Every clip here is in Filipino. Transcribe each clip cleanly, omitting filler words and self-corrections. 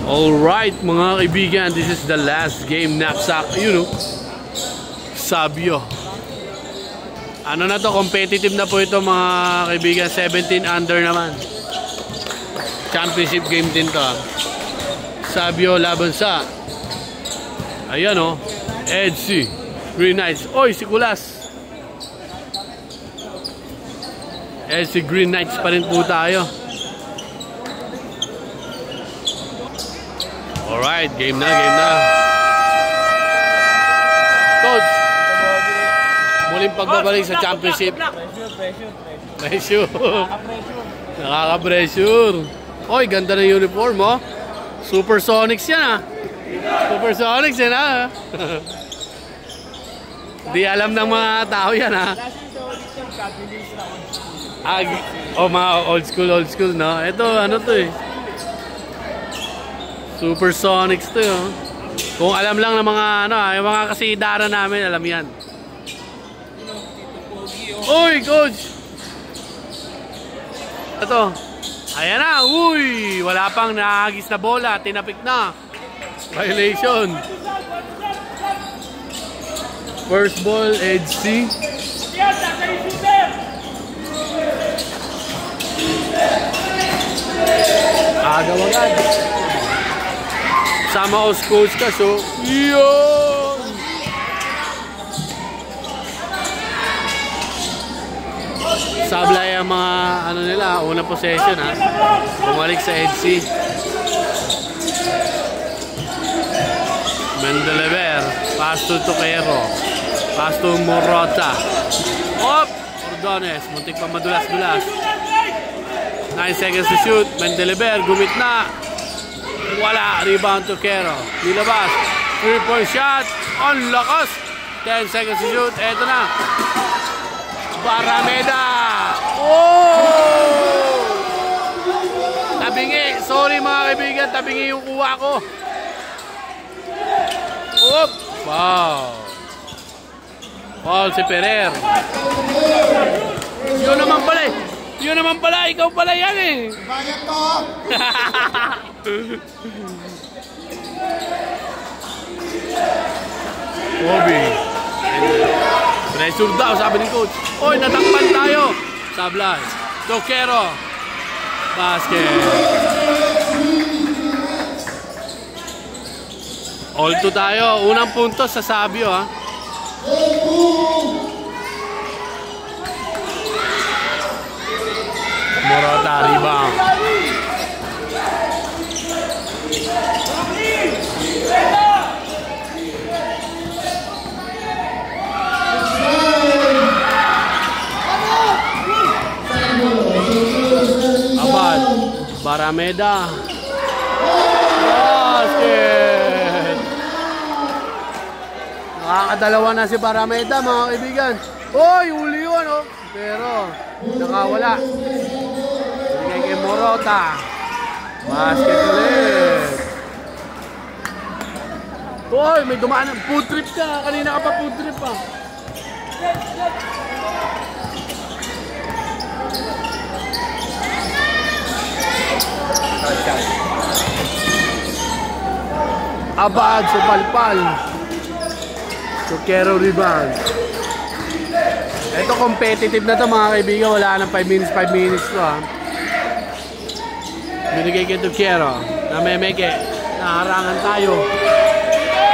Alright mga kaibigan, this is the last game. Knapsack, you know, Sabio. Ano na to, competitive na po ito mga kaibigan. 17 under naman. Championship game din to. Sabio laban sa, ayan o, EDC Green Knights. Oy, si Kulas. EDC Green Knights pa rin po tayo. Alright, game na, game na. Coach, muling pagbabalik sa championship. Pressure. Nakaka-pressure. Oy, ganda ng uniform, oh. Supersonics yan, ah. Supersonics yan, ah. Di alam ng mga tao yan, ah. Oh, mga old school, no? Ito, ano to, eh. Supersonics to, oh. Kung alam lang ng mga, ano, yung mga kasidara namin, alam yan. Uy, coach! Ito. Ayan na, uy! Wala pang nahagis na bola, tinapik na. Violation. First ball, edge C. Agaw agad. Sama ko coach ka, so yun! Sablay ang mga ano nila, unang possession, ha. Bumalik sa EDC. Mendelever, pass to Toquero, pass to Morota. Op! Ordones, muntik pa madulas-dulas. 9 seconds to shoot. Mendelever, gumit na. Wala, rebound Toquero. Nilabas, 3-point shot. Ang lakas. 10 seconds to shoot. Eto na. Barameda. Oh! Tabingi. Sorry mga kaibigan, tabingi yung kuha ko. Oop! Wow! Foul si Ferrer. Yun naman pala eh. Yun naman pala, ikaw pala yan eh. Bayad to! Kobe. Pressure daw, sabi ni coach. Oy, natakpan tayo. Sablay. Toquero. Basket. All to tayo. Unang puntos sa Sabio, ha. Morota, rebound. Abad, Barameda. Basket. Nakakadalawa na si Barameda mga kaibigan. Oy, uli yun, oh. Pero nakawala. Bigay kay Morota. Basket ulit. Oy, may dumaan. Food trip ka. Kanina ka pa food trip, pa. Abad, Supalpal. Toquero rebound. Ito competitive na to mga kaibigan. Wala nang 5 minutes to, ha. Binigay kay Toquero. Namemeke. Naharangan tayo.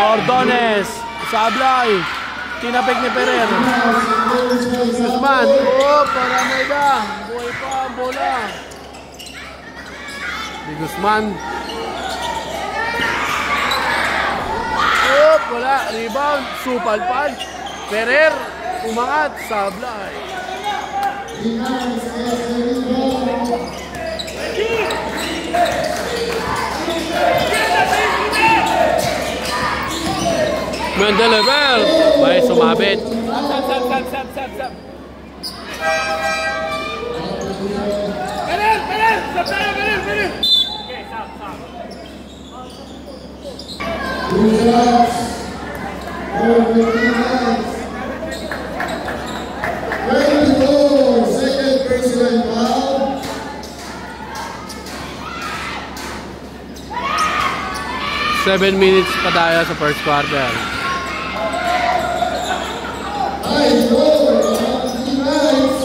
Ordones. Sablay. Tinapik ni Ferrer. Guzman. Oh, Barameda. Buhay pa ang bola. Di Guzman. Oh, wala. Rebound. Supalpal. Ferrer. Umangat. Sablay. Mendelever. May sumabit. Sab. Ferrer. Sab tayo, Ferrer. Okay, sab. Second personal foul. 7 minutes pa tayo sa first quarter. Nice, bro. Nice.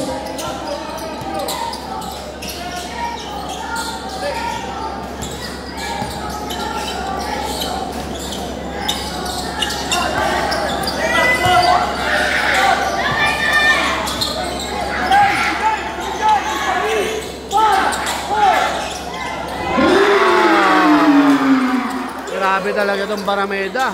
Grabe talaga itong Barameda.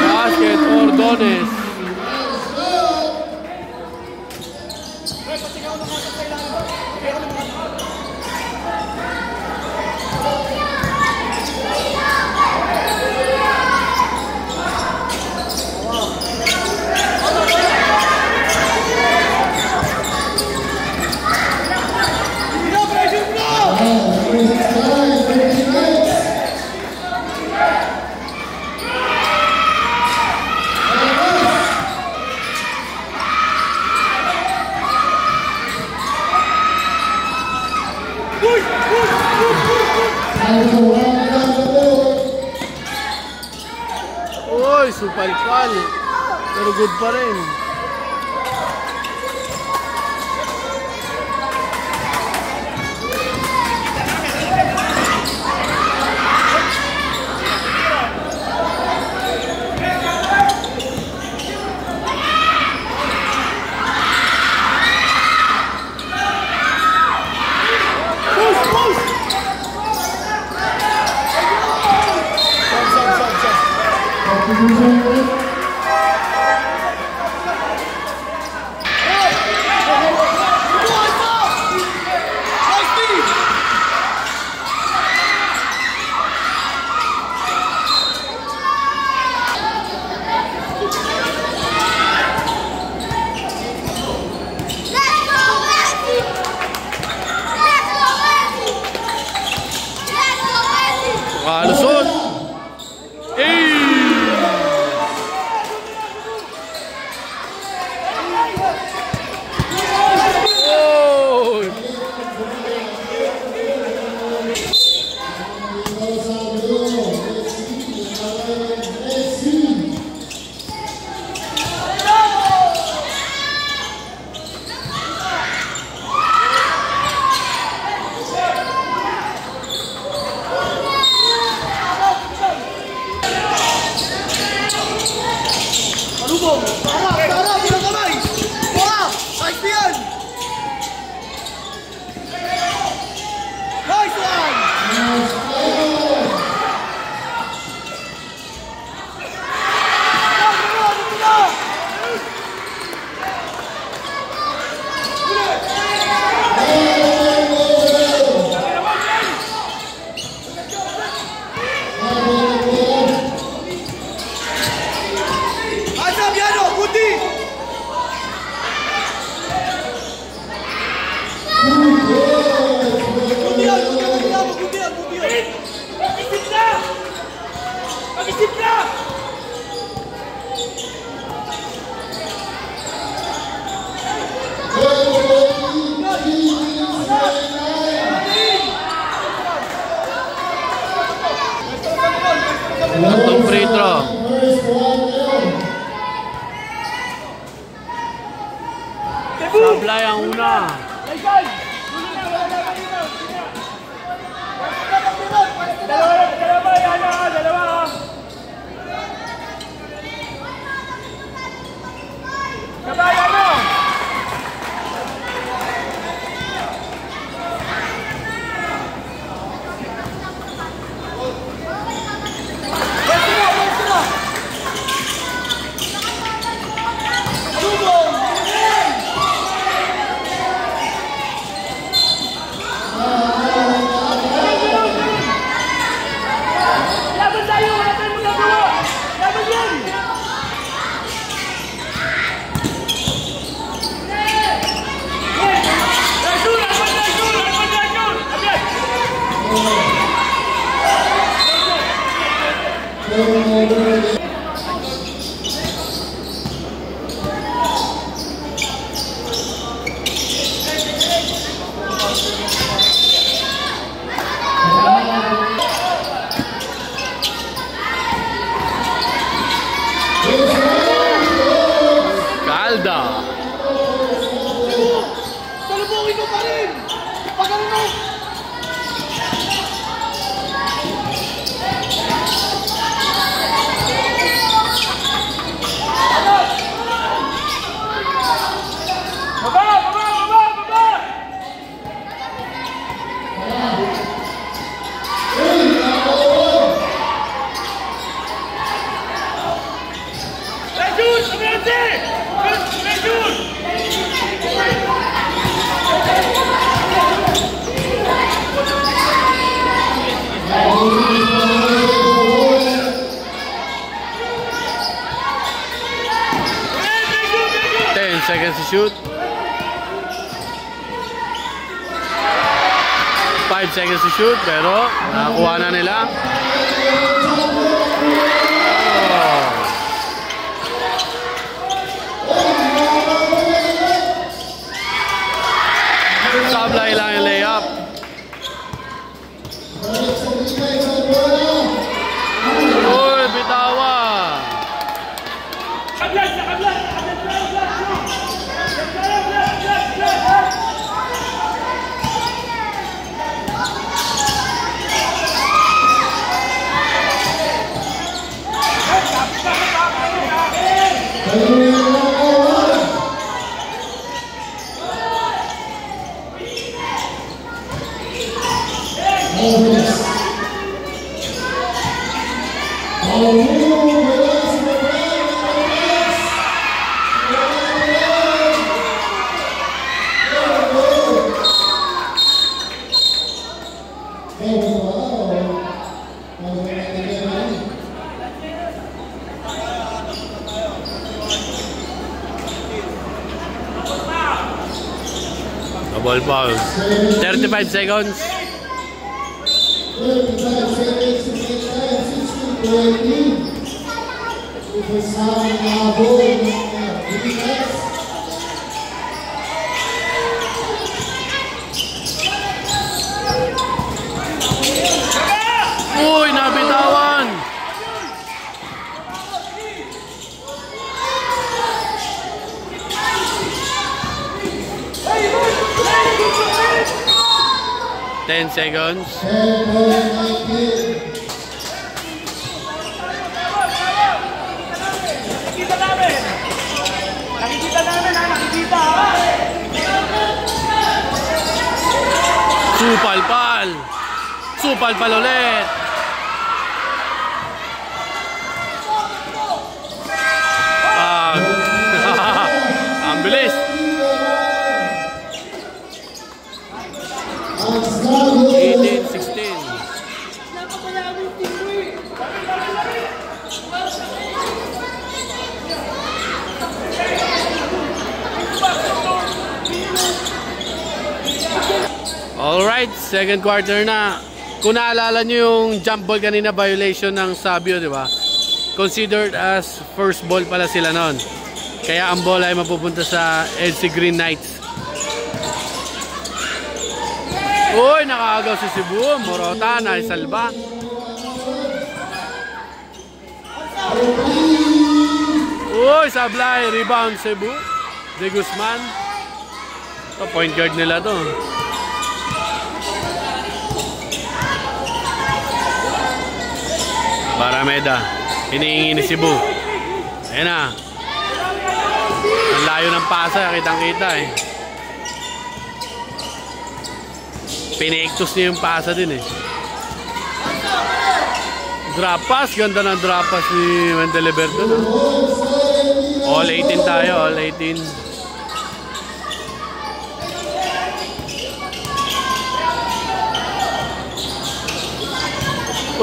Basket Ordones. Uy, supalpal. Pero good pa rin. Kalusot. Tatlong free throw. Sablay ang una. Dalawa. Kabaya mo! Calda. Salubungin mo pa rin! Pagano mo! Seconds to shoot. 5 seconds to shoot, pero nakakuha na nila. Oh. Sablay lang yung layup. Uy, bitawa. Ball foul. 35 seconds. 35 seconds to make time, 16 to 18. Umpesado na bola ng Pilipinas. Uy, nabitawan. Ten seconds. 10.19. Nakikita namin, nakikita. Supalpal. Supalpal ulit. Ang bilis. Agsado. 18-16. Alright, second quarter na. Kung naalala nyo yung jump ball kanina, violation ng Sabio, di ba? Considered as first ball pala sila noon. Kaya ang bola ay mapupunta sa LC Green Knights. Uy, nakakagaw si Cebu. Morota, naisalba. Uy, sablay. Rebound Cebu. De Guzman. Ito, point guard nila to. Barameda. Hinihingi ni Cebu. Ayan na. Ang layo ng pasa. Kitang-kita eh. Piniktos niya yung pasa din eh. Drop pass. Ganda ng drop pass ni Mendeleberto. No? All 18 tayo. All 18.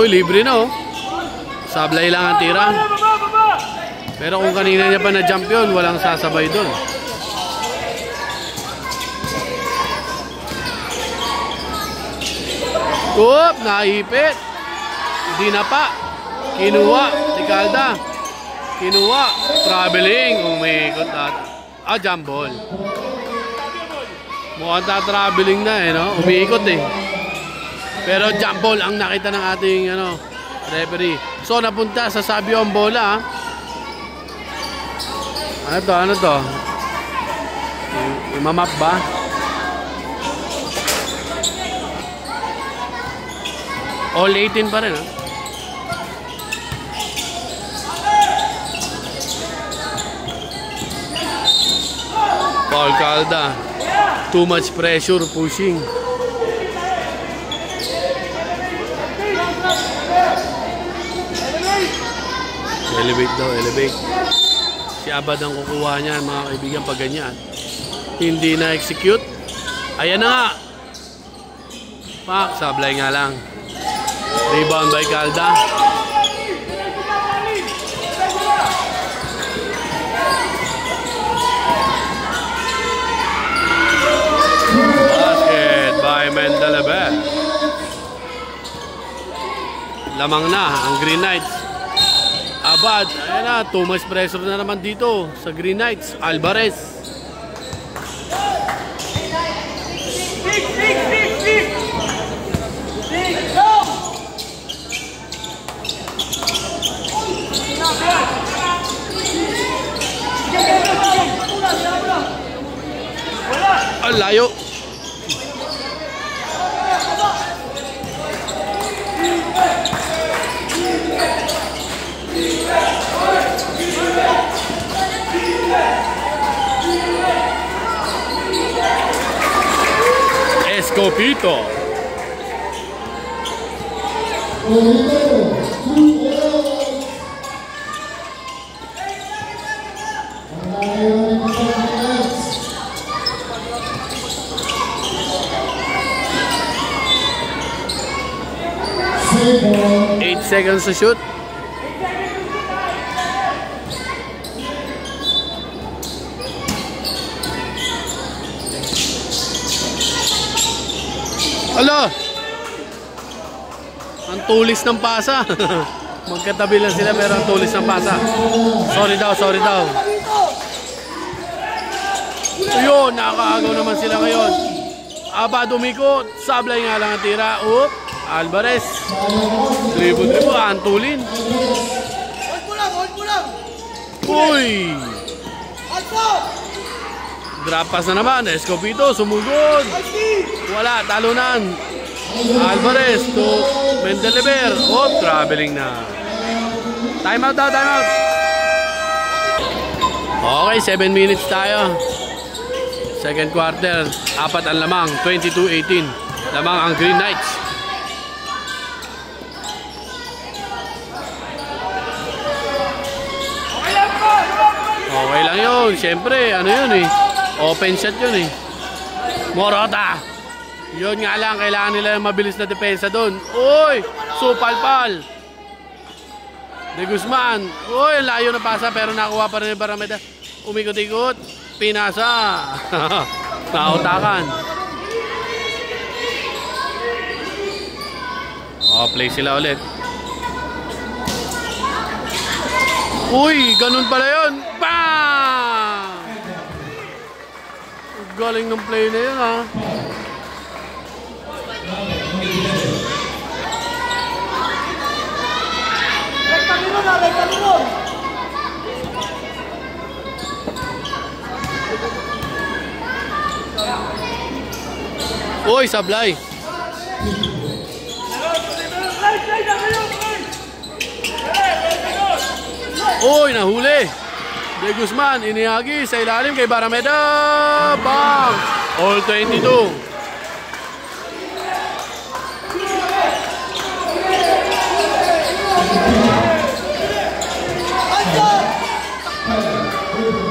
Uy, libre na oh. Sablay lang ang tira. Pero kung kanina niya pa na-jump yun, walang sasabay doon. Oop, naipit. Hindi na pa. Kinuha si Calda. Kinuha. Traveling. Umikot at jump ball. Mukhang traveling na eh, no? Umiikot eh. Pero jump ball ang nakita ng ating referee. So napunta sa Sabio ang bola. Ano to? Imamap ba? All 18 pa rin, ha? Paul Calda. Too much pressure, pushing. Elevate daw, elevate. Si Abad ang kukuha niyan, mga kaibigan, pag ganyan. Hindi na-execute. Ayan na nga. Pak, sablay nga lang. Rebound by Calda. Basket by Mendeleber. Lamang na ang Green Knights. Abad, ayan na, too much pressure na naman dito sa Green Knights. Alvarez. Ang layo. Escopito. Eight seconds to shoot. Alo! Ang tulis ng pasa. Magkatabi lang sila pero ang tulis ng pasa. Sorry daw. Ayun, nakakaagaw naman sila ngayon. Abad umikot. Sablay nga lang ang tira. Alvarez. Dribble, antulin. Hold mo lang. Uy! Drop pass na naman. Escopito, sumugod. Wala, talunan. Alvarez to Mendeleber. Traveling na. Time out. Okay, 7 minutes tayo. Second quarter. 4 ang lamang. 22-18. Lamang ang Green Knights. Okay lang yun. Siyempre, ano yun eh. Open shot yun eh. Morota. Yun nga lang, kailangan nila mabilis na depensa doon. Uy! Supalpal. De Guzman. Uy, layo na pasa pero nakuha pa rin yung Barameda. Umikot-ikot. Pinasa. Nautakan. Play sila ulit. Uy, ganun pala yun. Bang! Galing ng play na yun, ha. Uy, sablay. Uy, nahuli. De Guzman, inihagi sa ilalim kay Barameda. Bang! All 22.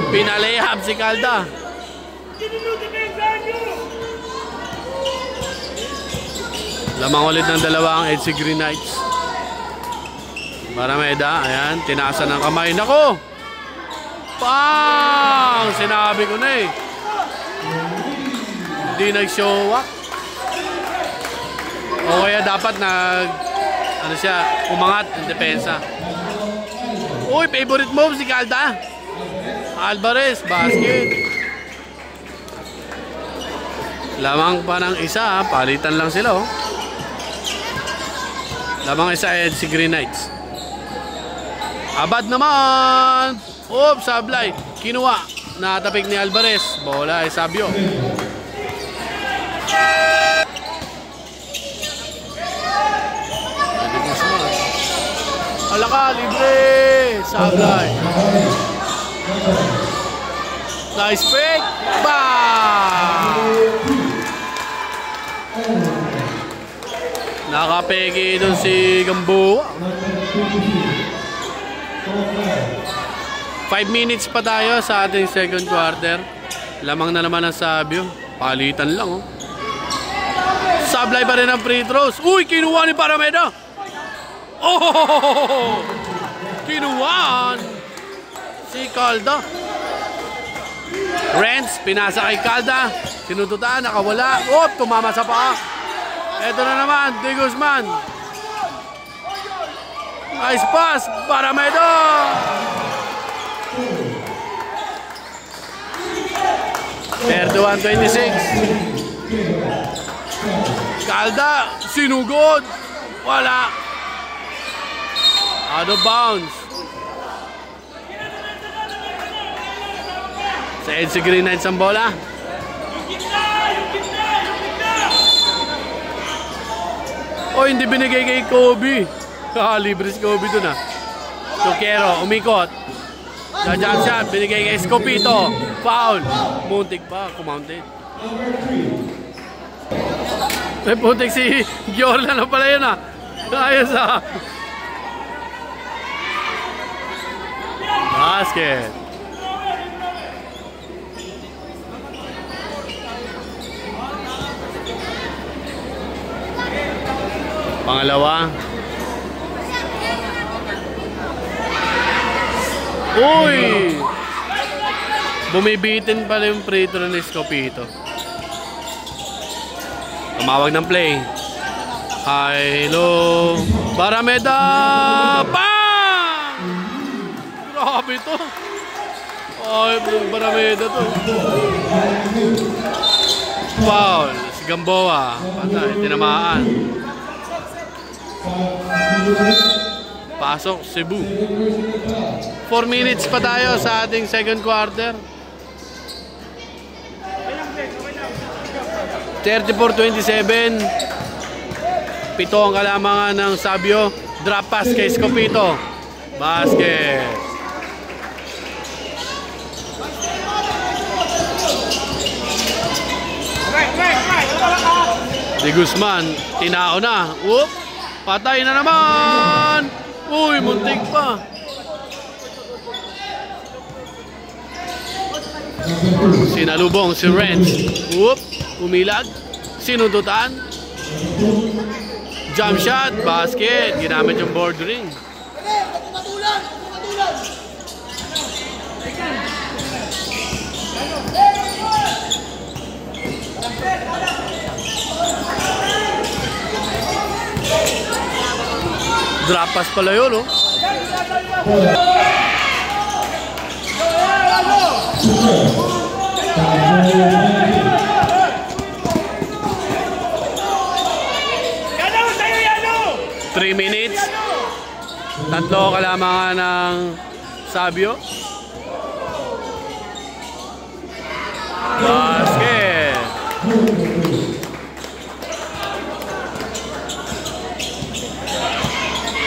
Pinalehab si Calda. Lamang ulit ng dalawa ang EDC Green Knights. Barameda, ayan, tinaasan ng kamay. Nako! Pang! Sinabi ko na eh. Hindi nag-show up. O kaya dapat ano siya, umangat ng depensa. Uy, favorite move si Calda. Alvarez, basket. Lamang pa ng isa, palitan lang sila oh. Lamang isa ay si Green Knights. Abad naman. Oops, sablay. Kinuha. Natapik ni Alvarez. Bola ay Sabio. Alaka, libre. Sablay. Nice pick. Bang! Nakapeki doon si Gamboa. 5 minutes pa tayo sa ating second quarter. Lamang na naman ang Sabio. Palitan lang oh. Sablay pa rin ang free throws. Uy, kinuha ni Parameda. Oh! Kinuha si Calda. Renz, pinasa kay Calda. Sinututaan, nakawala. Oh, tumama sa paa. Ito na naman, De Guzman. Nice pass, Parameda. 31-26. Calda, sinugod. Wala. Out of bounds. Sa EDC Green Knights ang bola. Oh, hindi binigay kay Kobe. Libre si Kobe dun ah. Tukero, umikot. Sa jump shot, binigay kay Escopito. Foul. Muntik pa, kumounted. May putik si Giorla na pala yun ah. Ayos ah. Basket. Pangalawa. Uy! Bumibitin pala yung free throw ni Escopito. Tumawag ng play. Hello. Parameda! Bang! Grabe to. Ay, Parameda to. Foul. Si Gamboa. Patay. Tinamaan. Pasok, Cebu. 4 minutes pa tayo sa ating second quarter. 34-27. 7 ang kalamangan ng Sabio. Drop pass kay Escopito. Basket. De Guzman, tinao na. Whoop. Patay na naman! Uy, muntik pa! Sinalubong si Renz. Whoop! Umilag. Sinututan. Jump shot. Basket. Ginamit yung board ring. Drop pass pala yun, oh. Three minutes. Tatlo kalamangan ng Sabio. Basket.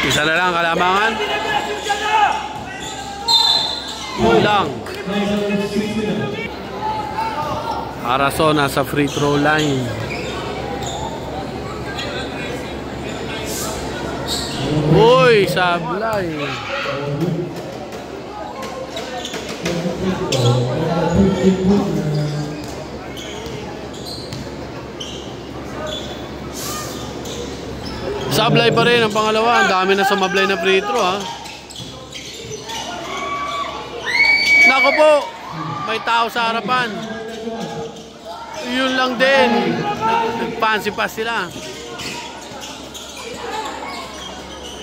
Isa na lang kalamangan. Lang. Arasona sa free throw line. Uy, sablay. Sablay pa rin ang pangalawa. Ang dami na sumablay na free throw ha. Nako po, may tao sa harapan. Yun lang din. Nagpansi pa sila.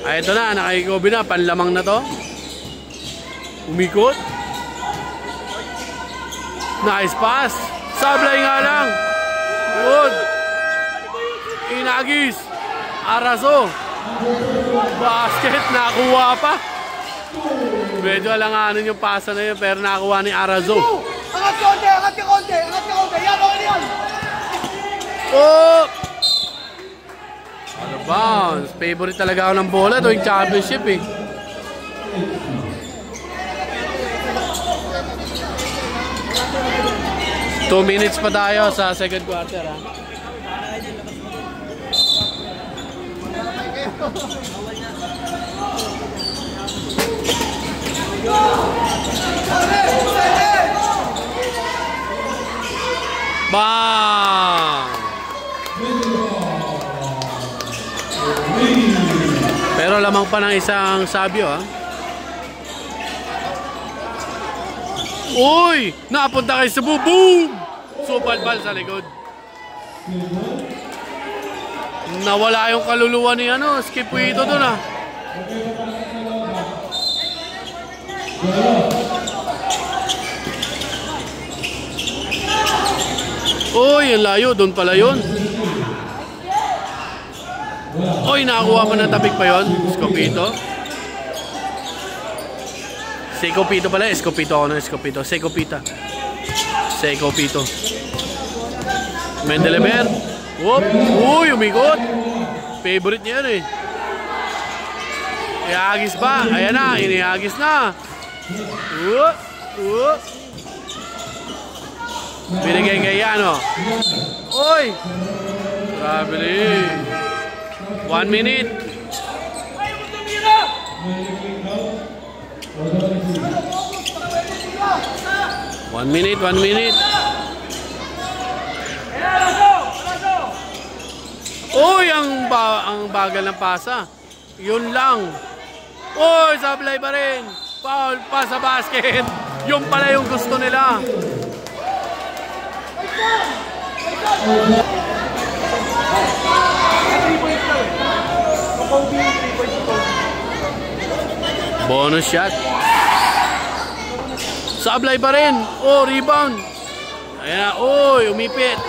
Ay, ito na, nakikobi na, panlamang na to. Umikot. Nice pass. Sablay nga lang. Good. Inagis. Arazo. Basket, nakuha pa. Medyo alanganin yung pasa na yun, pero nakuha ni Arazo. Angat konti, angat ka konti, angat ka konti. Yan, okay yan. Oh! Ano bounce? Favorite talaga ako ng bola tuwing championship eh. Two minutes pa tayo sa second quarter ha. Bang! Pero lamang pa ng isang sabyo ha. Uy! Napunta kay Cebu. Boom! Super ball sa likod. Nawala yung kaluluwa ni ano, Skip Puito doon ah. Uy, yung layo. Doon pala yun. Uy, nakakuha pa ng tapik pa yun. Skopito. Sekopito pala. Skopito ako na. Skopito. Sekopita. Sekopito. Mendeleber. Whoop. Uy, umikot. Favorite niya yun eh. Iagis ba? Ayan na. Iniagis na. Whoop. Whoop. Binigay kay ano. Uy. Grabe rin. 1 minute. 1 minute, 1 minute. Uy, ang bagal ng pasa. Yun lang. Uy, sablay pa rin. Foul pa sa basket. Yun pala yung gusto nila. Bonus shot. Sablay pa rin. Oh, rebound. Ayan na. Uy, umipit.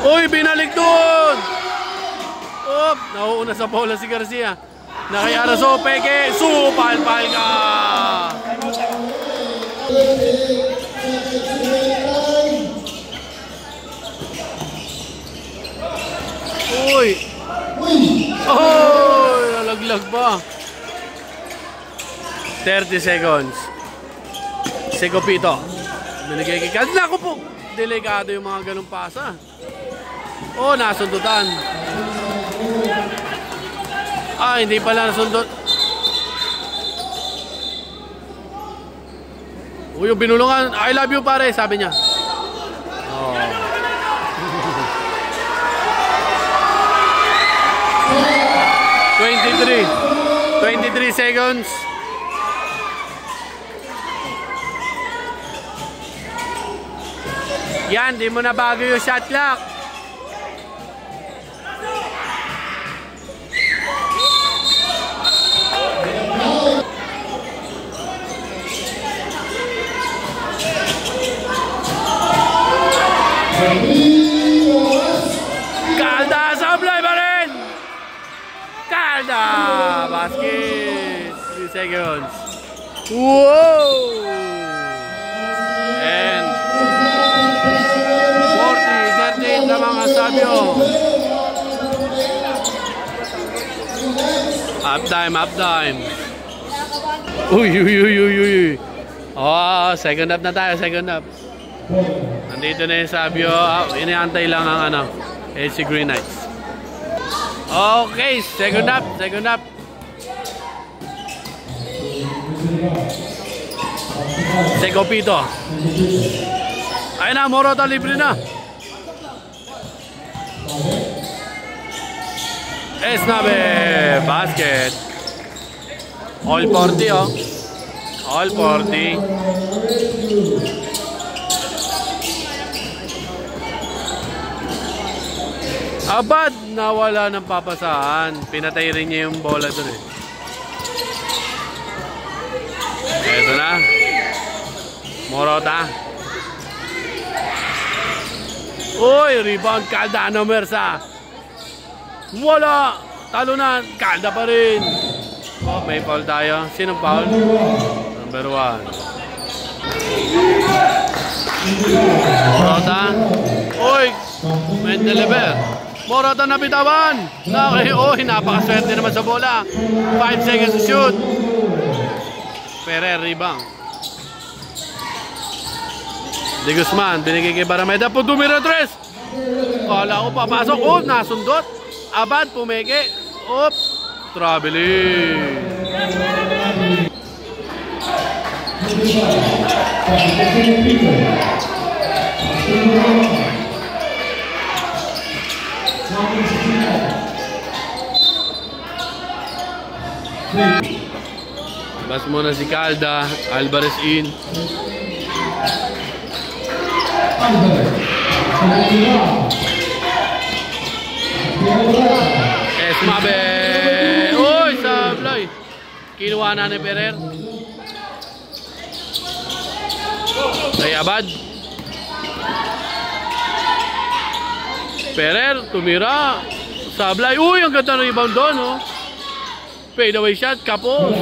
Uy, binalik doon. Op, nauuna sa bola si Garcia. Nakayara so, peke. Supal-pal ka. Uy. Oh, nalaglag pa. 30 seconds. Sekopito. Binigay kay Kaz. Naku po. Delikado yung mga ganung pasa. Oh, nasundutan. Ah, hindi pala nasundot. Uy, yung binulungan. I love you pare, sabi niya. Oh. $23 seconds. Yan, di mo na bago yung shot clock. Calda, sablay pa rin. Calda, basket. 3 seconds. Wow! And 40-38 na mga sabyo. Half time. Uy. Oh, second up na tayo, second up. Nandito na yung sabyo. Iniantay lang ang ano, HC Green Knights. Okay, second up. Sekopito. Ayun na, Morota libre na. Esnabe, basket. All 40 oh. All 40. Abad, nawala ng papasahan. Pinatay rin niya yung bola dun eh. Eto na. Morota. Uy, rebound Caldano Mersa. Wala. Talunan. Calda pa rin. Oh, may foul tayo. Sinong foul? Number 1. Morota. Uy, Mendeleber. Morota na bitawan. Uy, napakaswerte naman sa bola. 5 seconds to shoot. Ferrer, rebound. De Guzman, binigay kay Barameda. Dumira 3. Kala ko papasok. Oh, nasundot. Abad, pumeke. Op, traveling. Bas muna si Calda. Alvarez in. Esmabe. Uy, sablay. Kinuha na ni Ferrer. Kay Abad. Ferrer, tumira. Sablay. Uy, ang ganda ng rebound doon, oh. Fade away shot, kapos.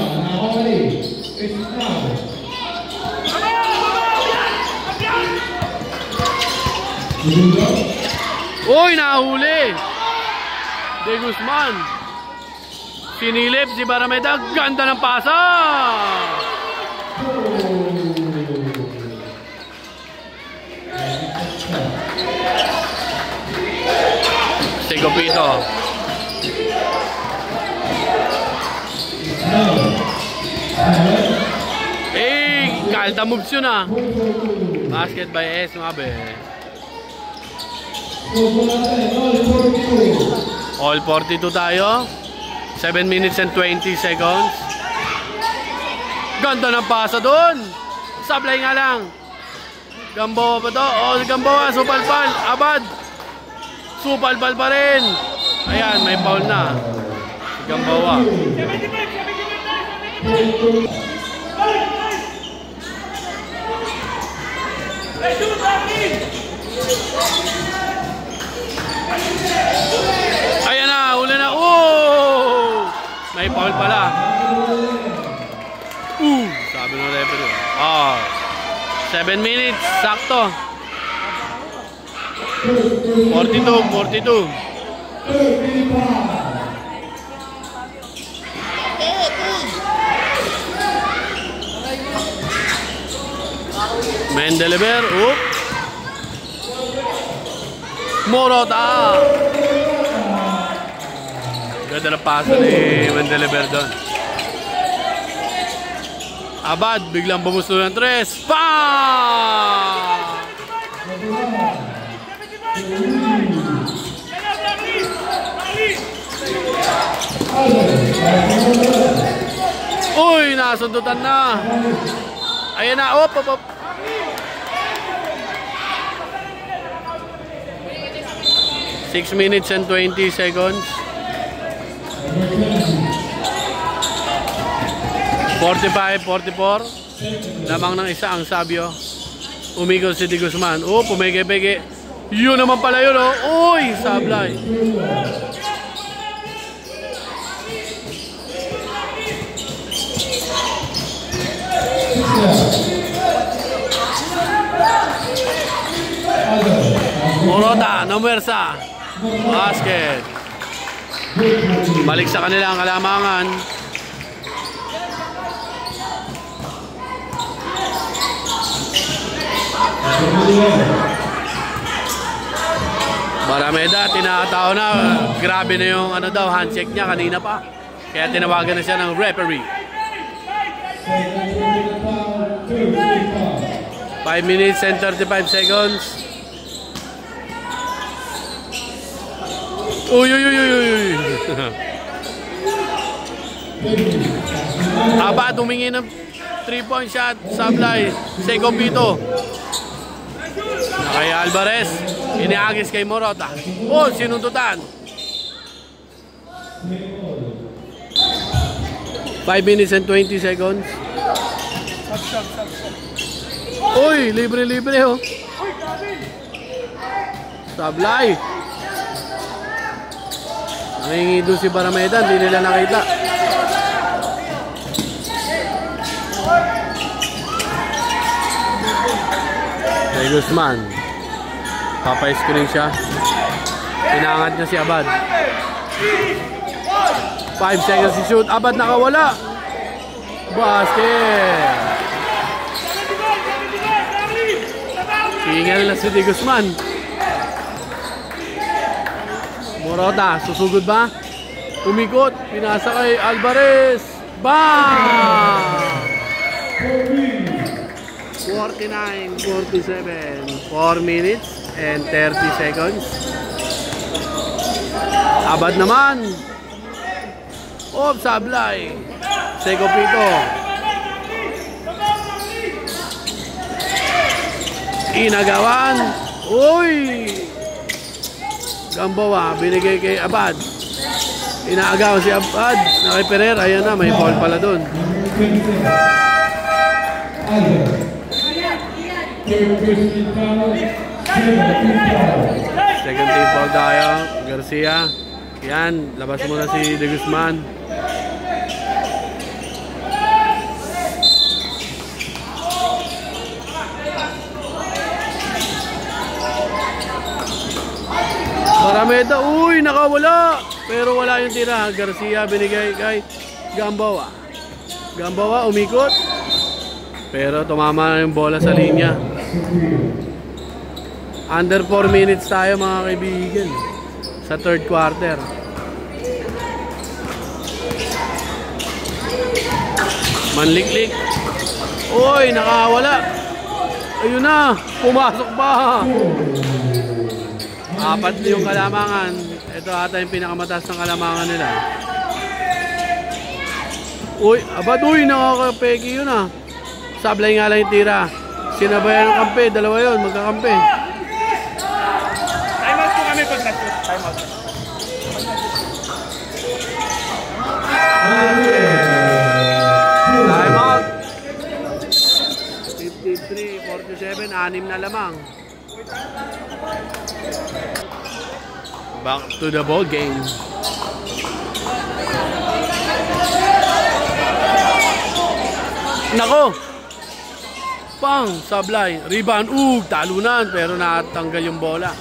Uy, nahuli. De Guzman. Sinilip si Barameda. Ganda ng pasa. Segopito. Calda moves yun ah. Basket by Esmabe. All 42 tayo. 7 minutes and 20 seconds. Ganda ng pasa doon. Sablay nga lang. Gamboa pa to. Oh, Gamboa. Supalpal. Abad. Supalpal pa rin. Ayan, may foul na. Gamboa. Ayan na, uli na. Oh! May foul pala. Sabi ng referee. 7 minutes, sakto. 42. Mendeleber, Morota. Ganda na pasa ni Mendeleber doon. Abad, biglang bumusto ng 3. Uy, nasundutan na. Ayan na, op. 6 minutes and 20 seconds. 45-44. Lamang ng isa ang Sabio. Umikot si De Guzman. Pumege-pege. Yun naman pala yun, oh. Uy, sablay. Morota, Nomersa. Basket. Balik sa kanila ang kalamangan. Barameda, tinatao na. Grabe na yung handshake niya kanina pa. Kaya tinawagan na siya ng referee. 5 minutes and 35 seconds. Uy. Abad, humingi ng 3-point shot. Sablay. Segopito. Kay Alvarez. Iniagis kay Morota. Oh, sinuntutan. 5 minutes and 20 seconds. Uy, libre-libre oh. Sablay. Nangingi doon si Barameda, hindi nila nakita. Kay Guzman. Papa-screen siya. Pinangat niya si Abad. 5 seconds to shoot. Abad nakawala. Basket. Hingal na si Guzman. Morota, susugod ba? Umikot. Pinasa kay Alvarez. Bam! 49-47. 4 minutes and 30 seconds. Abad naman. Oh, sablay. Seko Pito. Inagawan. Uy! Gamboa, binigay kay Abad. Inaagaw si Abad. Na kay Pereira. Ayan na, may foul pala doon. Second team foul tayo. Garcia. Yan, labas muna si De Guzman. Barameda, uy, nakawala. Pero wala yung tira. Garcia binigay kay Gamboa. Gamboa, umikot. Pero tumama na yung bola sa linya. Under 4 minutes tayo mga kaibigan. Sa third quarter. Manliklik. Uy, nakawala. Ayun na, pumasok pa. 4 yung kalamangan. Ito ata yung pinakamataas ng kalamangan nila. Uy, Abad, uy, nakakapegi yun ah. Sablay nga lang yung tira. Sinabayan ng kampe, dalawa yun, magkakampe. Time out po kami pag nag-shoot. Time out. Time out. 53-47, 6 na lamang. Back to the ball game. Nako! Pang! Sablay. Rebound. Talunan. Pero natanggal yung bola.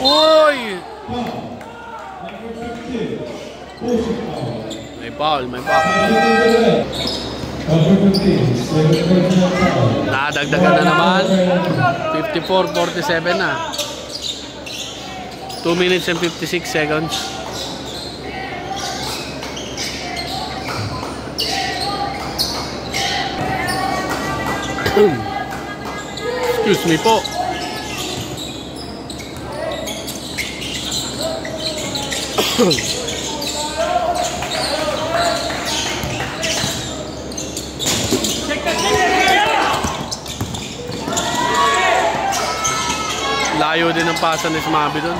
Uy! May foul. May foul. Nadagdagan na naman. 54-47 na. 2 minutes and 56 seconds. Excuse me po. Layo din ang pasa ni Smabi doon.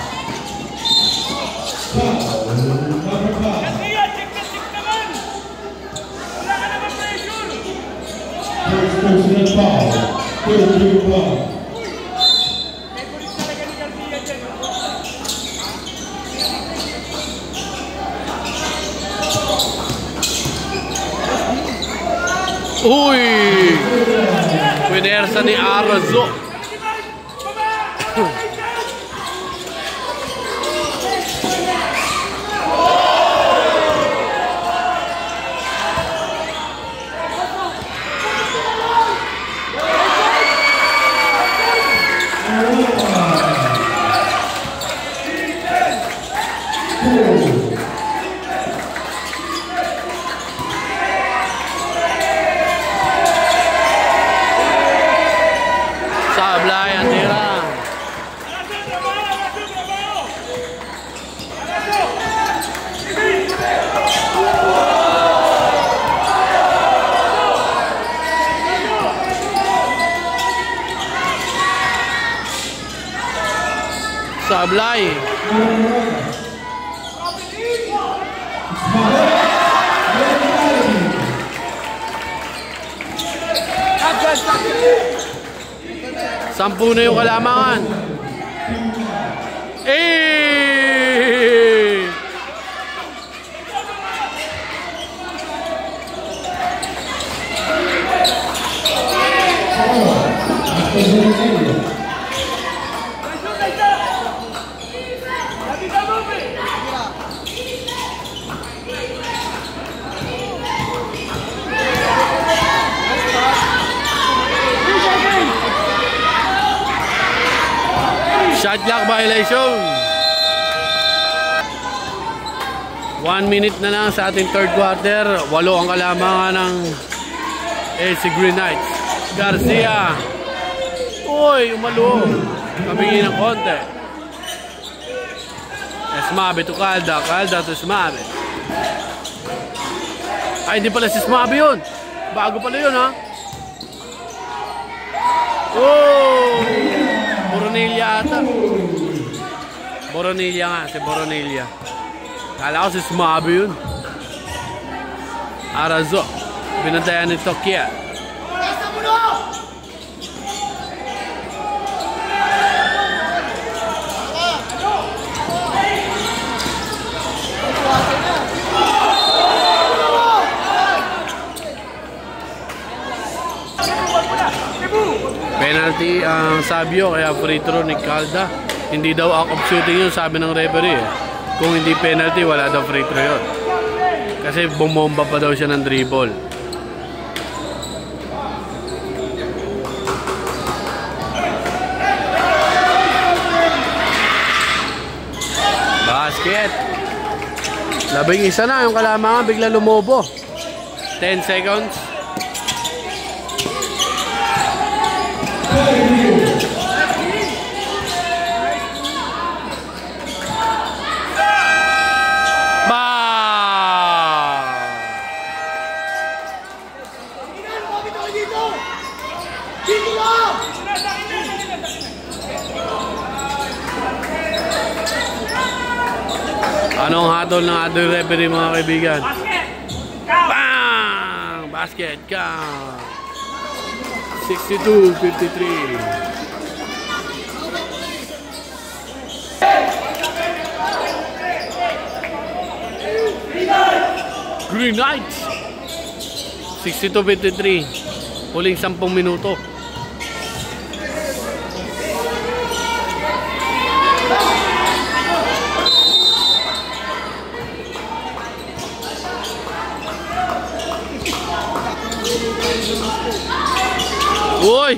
Uy! Pinersa ni Arazo. sablay. Sampu na yung kalamangan. Eh! Shot clock violation. 1 minute na lang sa ating third quarter. 8 ang kalamangan ng AC Green Knights. Garcia. Uy, umalo. Kamingi ng konti. Esmabe to Calda. Calda to Esmabe. Ay, hindi pala si Esmabe yun. Bago pala yun, ha? Oh! Boronilla ata. Boronilla nga, si Boronilla. Kala ko si Esmabe yun. Arazo. Binantayan ni Tokia. Penalty ang Sabio, kaya free throw ni Calda. Hindi daw out of shooting yun, sabi ng referee. Kung hindi penalty, wala daw free throw yun. Kasi bumomba pa daw siya ng dribble. Basket. 11 na yung kalamangan, bigla lumobo. 10 seconds. Anong hatol ng ating referee, mga kaibigan? Bang! Basket count. 62-53. Green Knights. 62-53. Huling 10 minuto. Uy!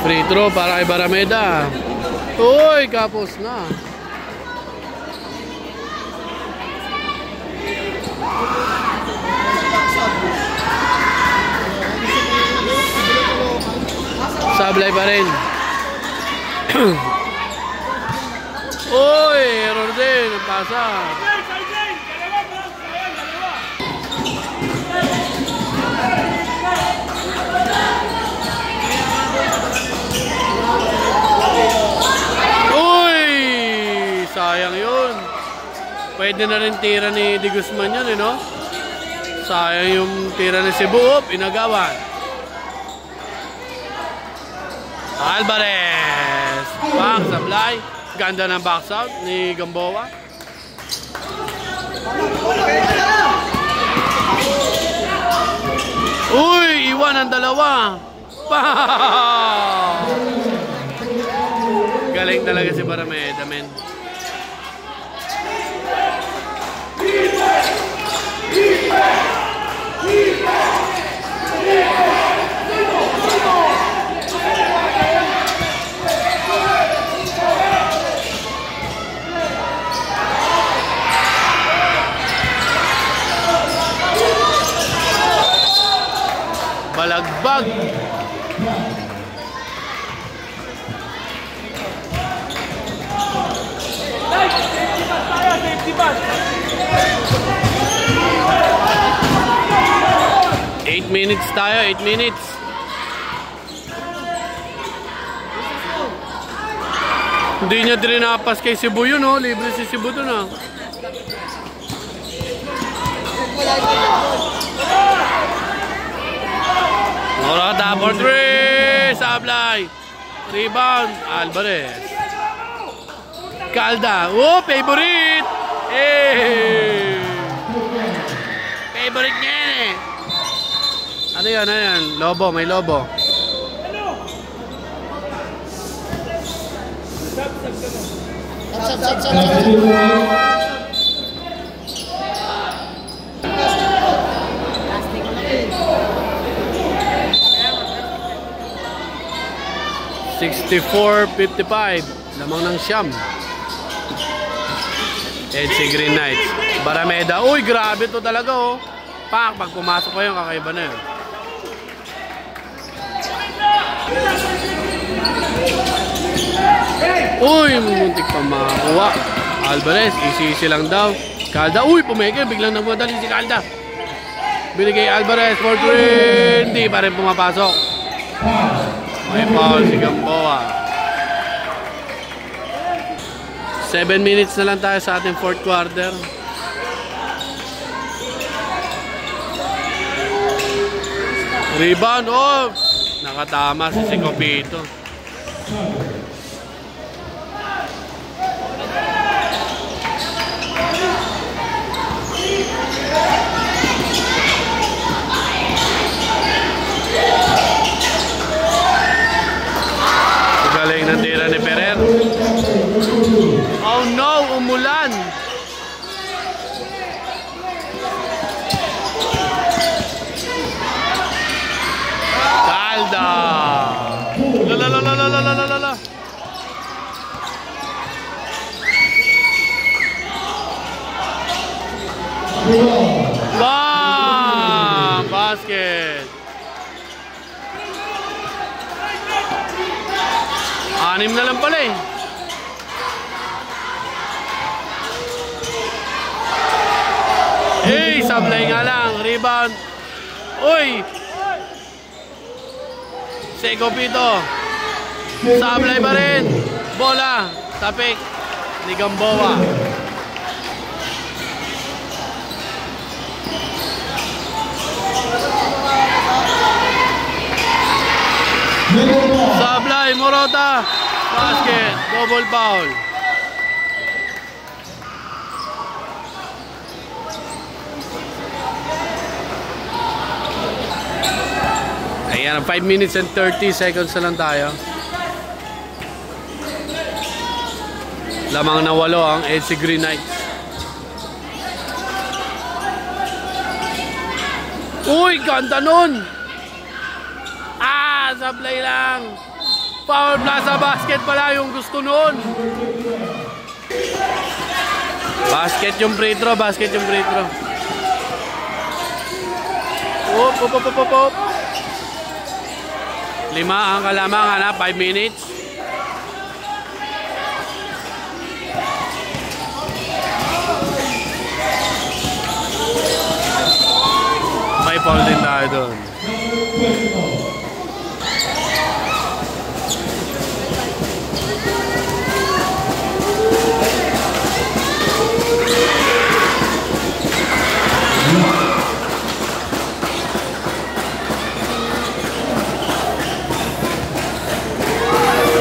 Free throw para kay Barameda. Uy, kapos na. Sablay pa rin. Uy, error din. Pasa. Sayang yun. Pwede na rin tira ni De Guzman yun, no? Sayang yung tira ni Cebu. Inagawan. Alvarez. Bang, sablay. Ganda ng box out ni Gamboa. Uy, iwan ang dalawa. Pow! Magaling talaga si Barameda, men. Balagbag. Safety pass. 8 minutes tayo, 8 minutes. Hindi niya drinapas kay Cebu yun, oh. Libre si Cebu dun, oh. Morata for 3. Sablay. Rebound. Alvarez. Calda. Oh, favorite. Eh. Favorite niya yan, eh. Ano yan, ano yan? Lobo, may lobo. Sub. 64-55. Lamang ng siyam. EDC Green Knights. Barameda. Uy, grabe to talaga, oh. Pak, pag pumasok pa yun, kakaiba na yun. Uy, muntik pa makakuha. Alvarez, easy lang daw. Calda, uy, pumeke. Biglang nagmadali si Calda. Binigay Alvarez for 3. Hindi pa rin pumapasok. May foul si Gamboa. 7 minutes na lang tayo sa ating fourth quarter. Rebound, oh! Nakatama si Copito. Galing ng tira ni Ferrer. Oh no, umulan. Calda. La. Bam! Basket. 6 na lang pala, eh. Hey, sablay nga lang. Rebound. Uy! Seko Pito. Sablay pa rin. Bola. Tapik. Ni Gamboa. Sablay. Morata. Basket. Double foul. Ayan, 5 minutes and 30 seconds na lang tayo. Lamang na 8 ang EDC Green Knights. Uy, ganda nun! Ah, sablay lang. Foul Plaza basket pala yung gusto nun. Basket yung free throw, basket yung free throw. Op. 5 ang kalamang, 5 minutes. May foul din tayo doon.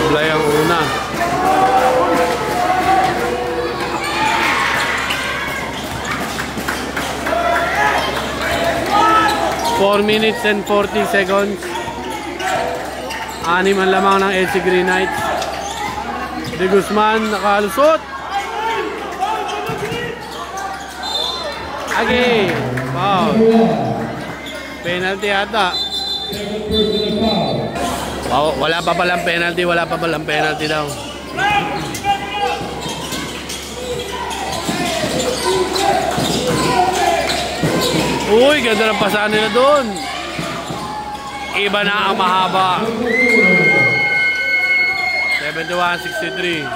Sablay ang una. Four minutes and 40 seconds. 6 ang lamang ng EDC Green Knights. De Guzman nakalusot. Again. Wow. Penalty ata. Oh, wala pa palang penalty. Wala pa palang penalty daw. Uy, ganda ng pasahan nila doon. Iba na ang mahaba. 71-63.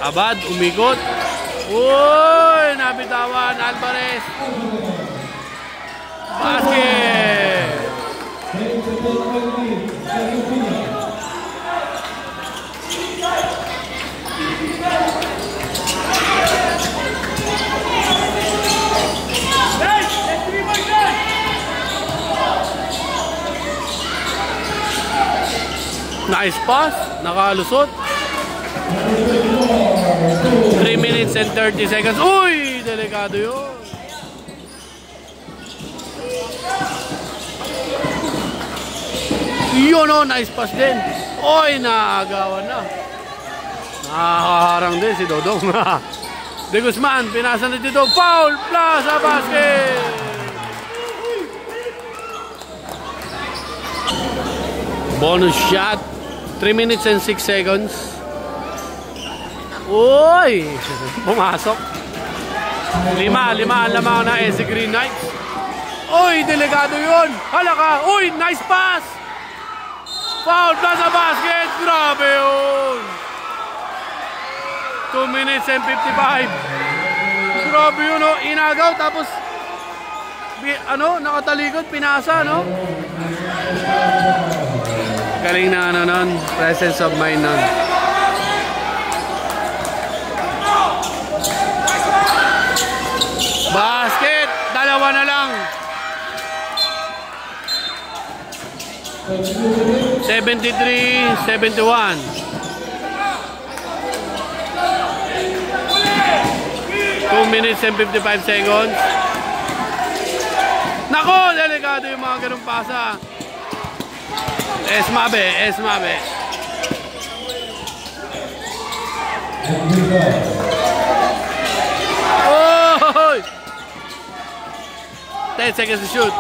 Abad, umikot. Uy, nabitawan Alvarez. Basket. Nice pass, nakalusot. 3 minutes and 30 seconds. Uy, delikado yun. Yun o, nice pass din. Uy, naagawan na. Nakaharang din si Dodong. De Guzman, pinasa na dito. Foul, Plaza basket. Bonus shot. 3 minutes and 6 seconds. Uy! Pumasok. 5 ang lamang na SC Green Knights. Uy! Delikado yun. Halaka. Uy! Nice pass. Foul Plaza basket. Grabe yun. 2 minutes and 55. Grabe yun, no? Inagaw tapos nakatalikod, pinasa, no? Galing na nun, presence of mind nun. Basket, dalawa na lang. 73-71. 2 minutes and 55 seconds. Nako, delikado yung mga ganung pasa. Esmabe. Oh! 10 seconds to shoot.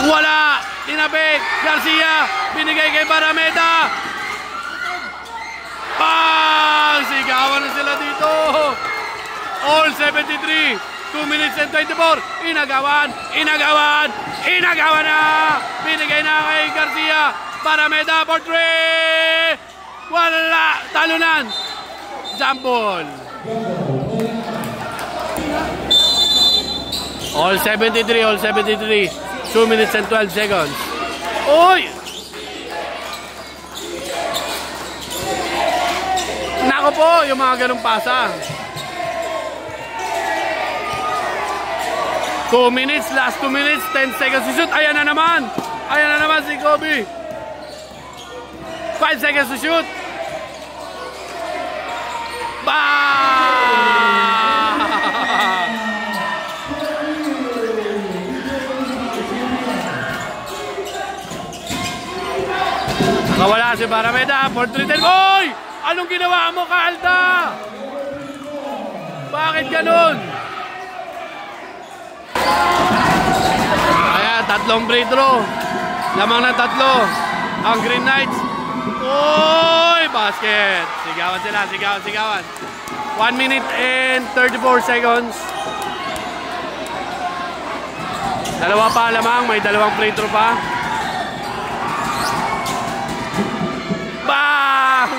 Wala! Tinapik! Garcia! Binigay kay Barameda! Sigawan na sila dito! All 73! 2 minutes and 24. Inagawan na. Binigay na kay Garcia. Barameda for 3. Wala. Talunan. Jump ball. All 73. 2 minutes and 12 seconds. Uy! Nako po, yung mga ganung pasa. 2 minutes, last 2 minutes, 10 seconds to shoot. Ayan na naman si Kobe. 5 seconds to shoot. Nakawala si Barameda for 3-10. Oy! Anong ginawa mo, Calda? Bakit ganun? Ayan, tatlong free throw. Lamang na tatlo ang Green Knights. Oy! Basket. Sigawan sila, sigawan. 1 minute and 34 seconds. Dalawa pa lamang, may dalawang free throw pa. Bang!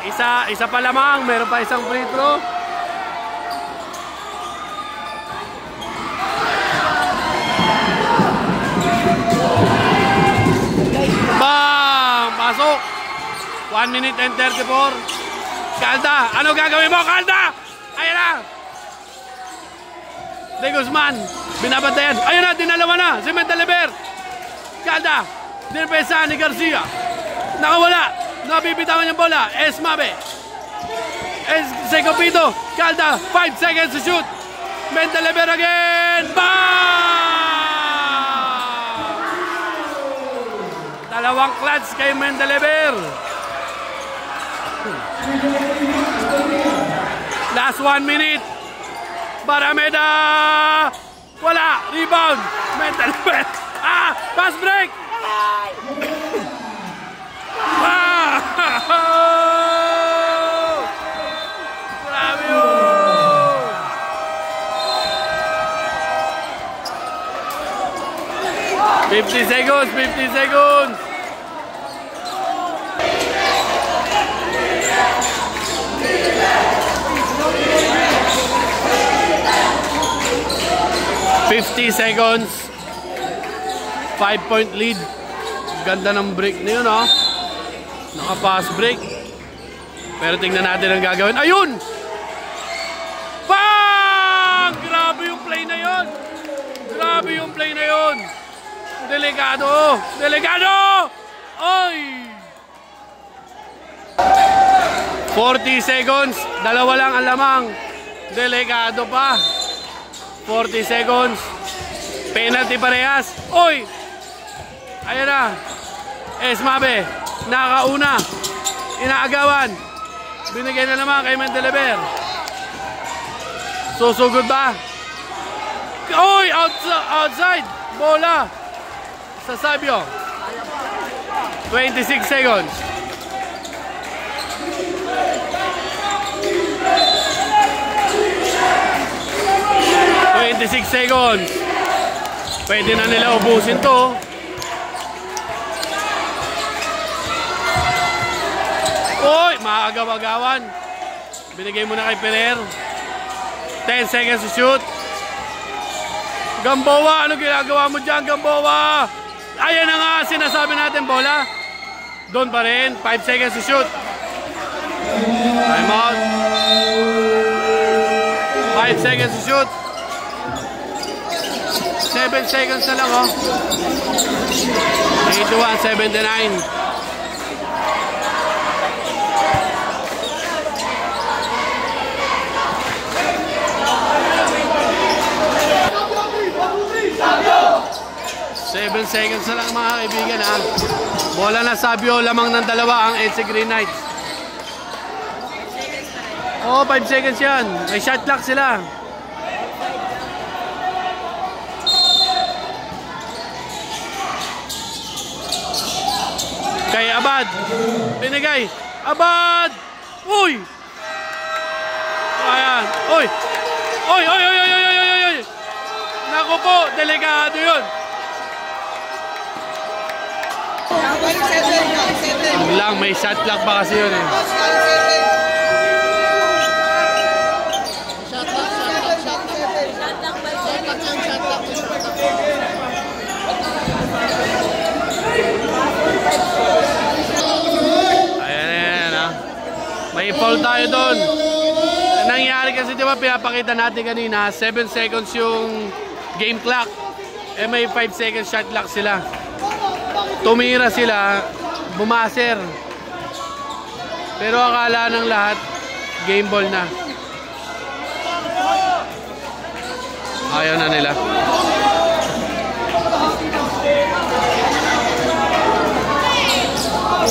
isa pa lamang, meron pa isang free throw. Bang! Pasok! 1 minute and 34. Calda, ano gagawin mo, Calda? Ayan na! De Guzman, binabantayan. Ayan na, dinalawa na. Si Mendelever. Calda, dinipesa ni Garcia. Nakawala. Nabibitawan yung bola. Esmabe. Secopito. Calda, 5 seconds to shoot. Mendelever again. Bang! Dalawang clutch kay Mendelever. Last 1 minute. Barameda. Wala. Rebound. Mendelever. Pass break. Grabe yun. 50 seconds. 50 seconds. Seconds. 5-point lead. Ganda ng break na yun, oh. Naka-pass break. Pero tingnan natin ang gagawin. Ayun! Bang! Grabe yung play na yun. Grabe yung play na yun. Delikado. Delikado! Oy! 40 seconds. Dalawa lang ang lamang. Delikado pa. 40 seconds. Penalty parehas. Oy! Ayan na. Esmabe. Nakauna. Inaagawan. Binigay na naman kay Mendelever. Susugod ba? Oy! Outside. Bola. Sa Sabio. 26 seconds. Pwede na nila ubusin to. Oy! Maagaw-agawan. Binigay mo na kay Ferrer. 10 seconds to shoot. Gamboa! Ano ginagawa mo dyan, Gamboa? Ayan na nga, sinasabi natin, bola. Doon pa rin. 5 seconds to shoot. Time out. 5 seconds to shoot. 7 seconds na lang, oh. 81-79. Seven seconds na lang, mga kaibigan, ha. Bola na Sabio, lamang ng dalawa ang EDSA Green Knights. Oh, 5 seconds yan. May shot clock sila. Kay Abad. Binigay. Abad! Uy! Ayan. Uy! Uy! Uy! Uy! Uy! Uy! Uy! Uy! Naku po, delikado yun. Ang lang, may shot clock pa kasi yun, eh. Ayan, ha. May foul tayo doon. Nangyari kasi, di ba, pinapakita natin kanina, 7 seconds yung game clock. Eh, may 5 seconds shot clock sila. Tumira sila, bumaser. Pero akala ng lahat, game ball na. Ayaw na nila.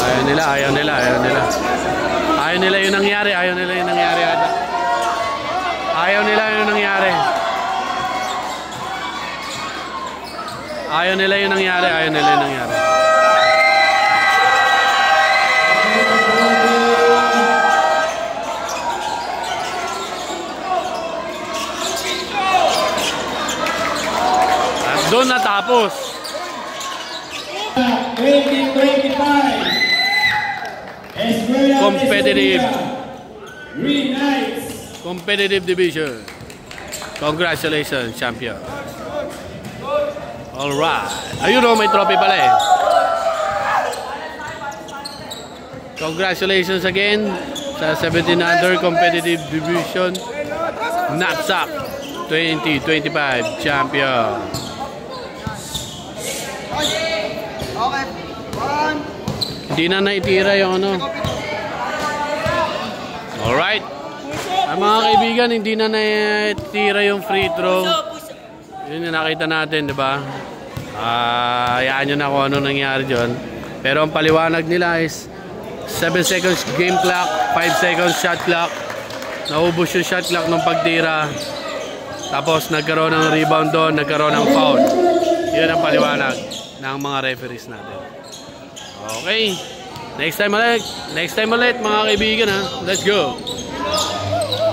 Ayaw nila, ayaw nila, ayaw nila. Ayaw nila yung nangyari, ayaw nila yung nangyari ata. Ayaw nila yung nangyari. Ayaw nila yung nangyari, ayaw nila yung nangyari. At doon natapos. 2025 Competitive. Green Knights. Competitive division. Congratulations, champion. Alright. Ayun o, may trophy pala eh. Congratulations again sa 17 under competitive division. Knapsack 2025 champion. Okay. Hindi na naitira yung ano. Alright. Ay, mga kaibigan, hindi na naitira yung free throw. Yun yung nakita natin, di ba? Hayaan nyo na kung ano nangyari dyan. Pero ang paliwanag nila is 7 seconds game clock, 5 seconds shot clock. Naubos yung shot clock ng pagtira. Tapos nagkaroon ng rebound doon, nagkaroon ng foul. Yun ang paliwanag ng mga referees natin. Okay. Next time ulit mga kaibigan ha. Let's go.